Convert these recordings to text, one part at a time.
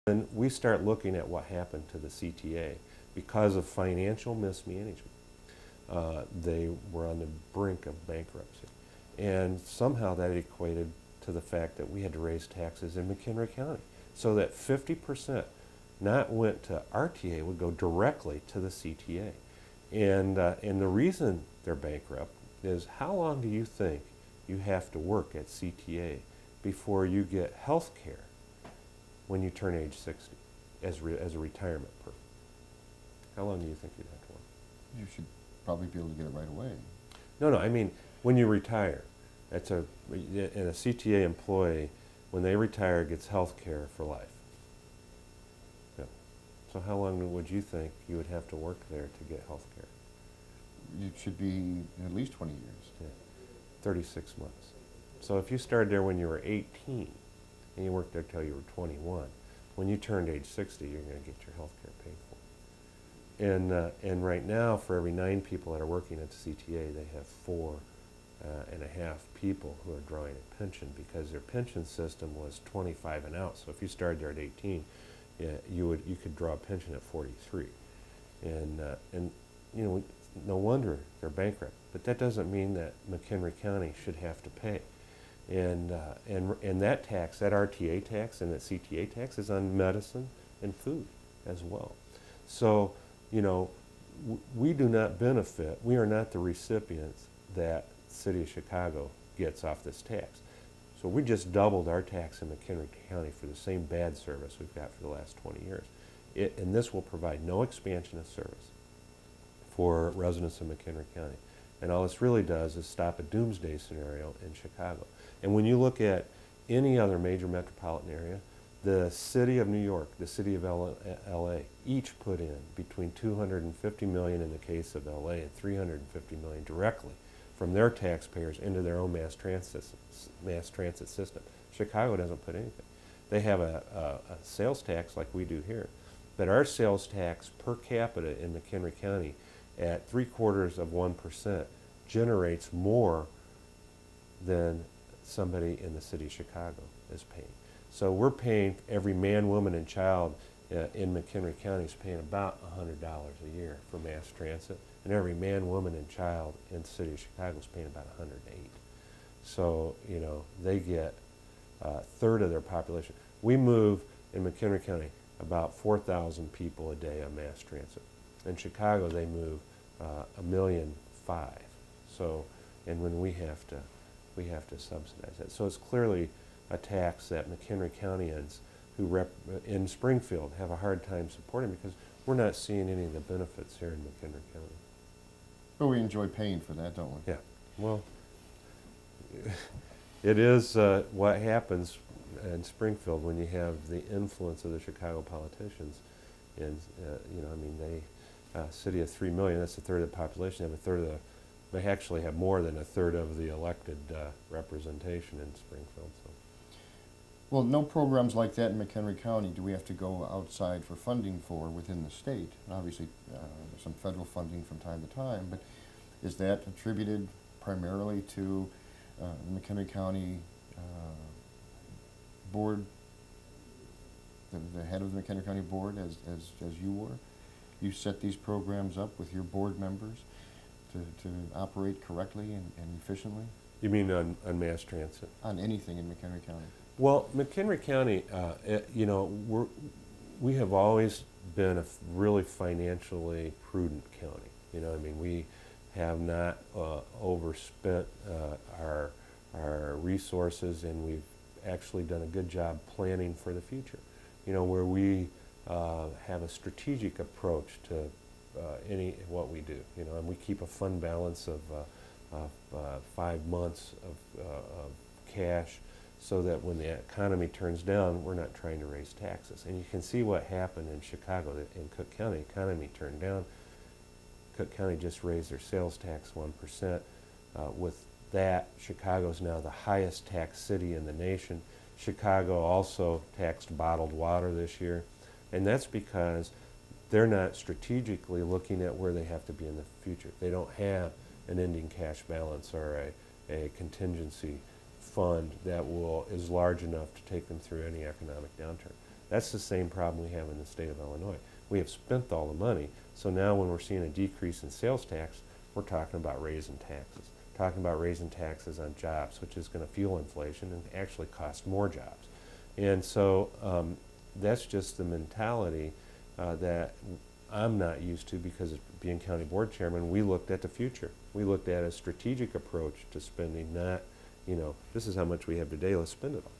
And we start looking at what happened to the CTA because of financial mismanagement. They were on the brink of bankruptcy. And somehow that equated to the fact that we had to raise taxes in McHenry County so that 50% not went to RTA, would go directly to the CTA. And the reason they're bankrupt is, how long do you think you have to work at CTA before you get health care when you turn age 60 as a retirement person? How long do you think you'd have to work? You should probably be able to get it right away. No, I mean, when you retire, and a CTA employee, when they retire, gets health care for life. Yeah. So how long would you think you would have to work there to get health care? It should be at least 20 years. Yeah. 36 months. So if you started there when you were 18 and you worked there till you were 21, when you turned age 60, you're going to get your health care paid for. And right now, for every 9 people that are working at the CTA, they have 4.5 people who are drawing a pension, because their pension system was 25 and out. So if you started there at 18, yeah, you could draw a pension at 43. And you know, no wonder they're bankrupt. But that doesn't mean that McHenry County should have to pay. And that tax, that RTA tax and that CTA tax, is on medicine and food as well. So, you know, we do not benefit, we are not the recipients that the City of Chicago gets off this tax. So we just doubled our tax in McHenry County for the same bad service we've got for the last 20 years. And this will provide no expansion of service for residents of McHenry County. And all this really does is stop a doomsday scenario in Chicago. And when you look at any other major metropolitan area, the City of New York, the City of LA, each put in between $250 million in the case of LA and $350 million directly from their taxpayers into their own mass transit system. Chicago doesn't put anything. They have a sales tax like we do here, but our sales tax per capita in McHenry County at 0.75% generates more than somebody in the city of Chicago is paying. So we're paying, every man, woman, and child in McHenry County is paying about $100 a year for mass transit, and every man, woman, and child in the city of Chicago is paying about $108. So, you know, they get a third of their population. We move in McHenry County about 4,000 people a day on mass transit. In Chicago, they move 1.5 million. So, and when we have to subsidize that. So it's clearly a tax that McHenry Countyans who in Springfield have a hard time supporting, because we're not seeing any of the benefits here in McHenry County. But we enjoy paying for that, don't we? Yeah. Well, it is what happens in Springfield when you have the influence of the Chicago politicians. And you know, I mean, city of 3 million, that's a third of the population. They have a third of they actually have more than a third of the elected representation in Springfield. So. Well, no programs like that in McHenry County do we have to go outside for funding for within the state. And obviously, there's some federal funding from time to time, but is that attributed primarily to the McHenry County board, the head of the McHenry County board, as you were? You set these programs up with your board members to operate correctly and efficiently? You mean on mass transit? On anything in McHenry County. Well, McHenry County, you know, we have always been a really financially prudent county. You know, I mean, we have not overspent our resources, and we've actually done a good job planning for the future. You know, where we have a strategic approach to what we do. You know, and we keep a fund balance of 5 months of cash, so that when the economy turns down, we're not trying to raise taxes. And you can see what happened in Chicago. In Cook County, the economy turned down. Cook County just raised their sales tax 1%. With that, Chicago is now the highest taxed city in the nation. Chicago also taxed bottled water this year. And that's because they're not strategically looking at where they have to be in the future. They don't have an ending cash balance or a contingency fund that is large enough to take them through any economic downturn. That's the same problem we have in the state of Illinois. We have spent all the money, so now when we're seeing a decrease in sales tax, we're talking about raising taxes. Talking about raising taxes on jobs, which is going to fuel inflation and actually cost more jobs. And so that's just the mentality that I'm not used to, because being county board chairman, we looked at the future. We looked at a strategic approach to spending, not, this is how much we have today, let's spend it all.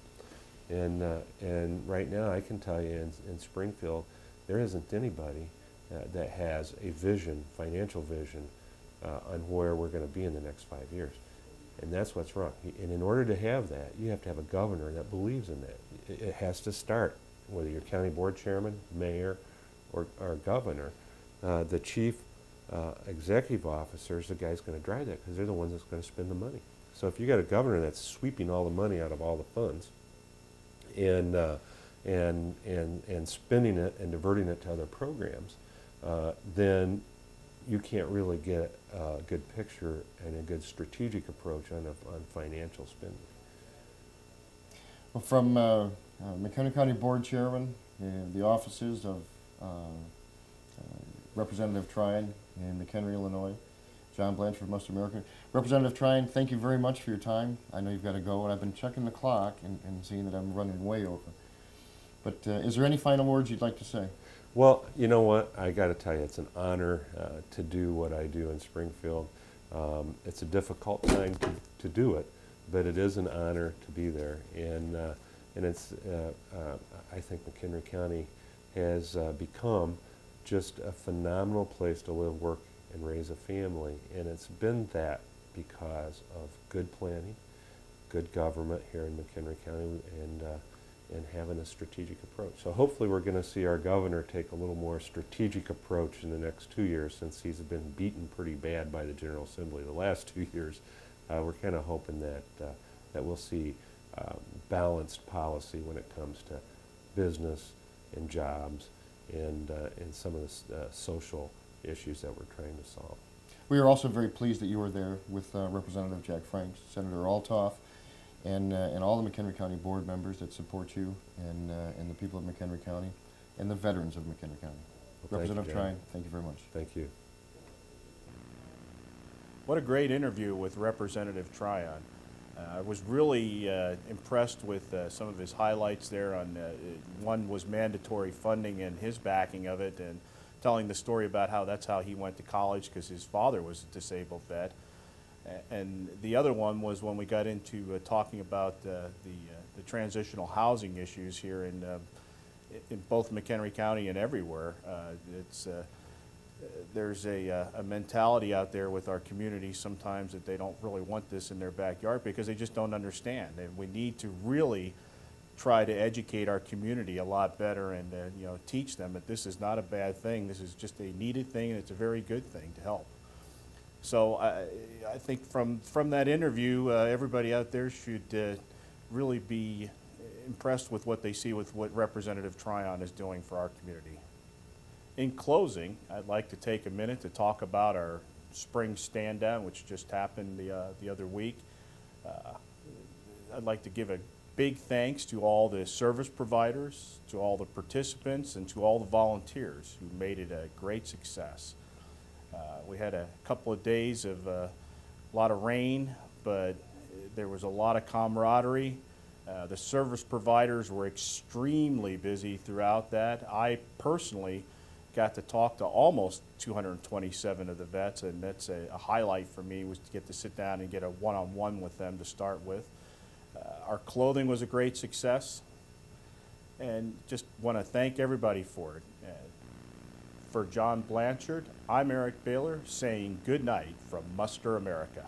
And right now I can tell you in Springfield, there isn't anybody that has a vision, financial vision, on where we're going to be in the next 5 years. And that's what's wrong. And in order to have that, you have to have a governor that believes in that. It has to start, whether you're county board chairman, mayor, or governor. The chief executive officer is the guy who's going to drive that, because they're the ones that's going to spend the money. So if you got a governor that's sweeping all the money out of all the funds and spending it and diverting it to other programs, then you can't really get a good picture and a good strategic approach on financial spending. Well, from McHenry County Board Chairman and the offices of Representative Tryon in McHenry, Illinois, John Blanchard, Most American. Representative Tryon, thank you very much for your time. I know you've got to go, and I've been checking the clock and seeing that I'm running way over. But is there any final words you'd like to say? Well, you know what? I got to tell you, it's an honor to do what I do in Springfield. It's a difficult time to do it, but it is an honor to be there. And it's, I think McHenry County has become just a phenomenal place to live, work, and raise a family. And it's been that because of good planning, good government here in McHenry County, and having a strategic approach. So hopefully we're going to see our governor take a little more strategic approach in the next 2 years, since he's been beaten pretty bad by the General Assembly the last 2 years. We're kind of hoping that we'll see balanced policy when it comes to business and jobs and some of the social issues that we're trying to solve. We are also very pleased that you were there with Representative Jack Franks, Senator Altoff, and all the McHenry County board members that support you, and the people of McHenry County, and the veterans of McHenry County. Well, Representative Tryon, thank you very much. Thank you. What a great interview with Representative Tryon. I was really impressed with some of his highlights there. One was mandatory funding and his backing of it, and telling the story about how that's how he went to college, because his father was a disabled vet. And the other one was when we got into talking about the transitional housing issues here in both McHenry County and everywhere. There's a mentality out there with our community sometimes that they don't really want this in their backyard, because they just don't understand. And we need to really try to educate our community a lot better, and teach them that this is not a bad thing. This is just a needed thing, and it's a very good thing to help. So I think from that interview, everybody out there should really be impressed with what they see with what Representative Tryon is doing for our community. In closing, I'd like to take a minute to talk about our spring stand down, which just happened the other week. I'd like to give a big thanks to all the service providers, to all the participants, and to all the volunteers who made it a great success. We had a couple of days of a lot of rain, but there was a lot of camaraderie. The service providers were extremely busy throughout that. I personally got to talk to almost 227 of the vets, and that's a highlight for me, was to get to sit down and get a one-on-one with them to start with. Our clothing was a great success, and just want to thank everybody for it. For John Blanchard, I'm Eric Baylor, saying good night from Muster America.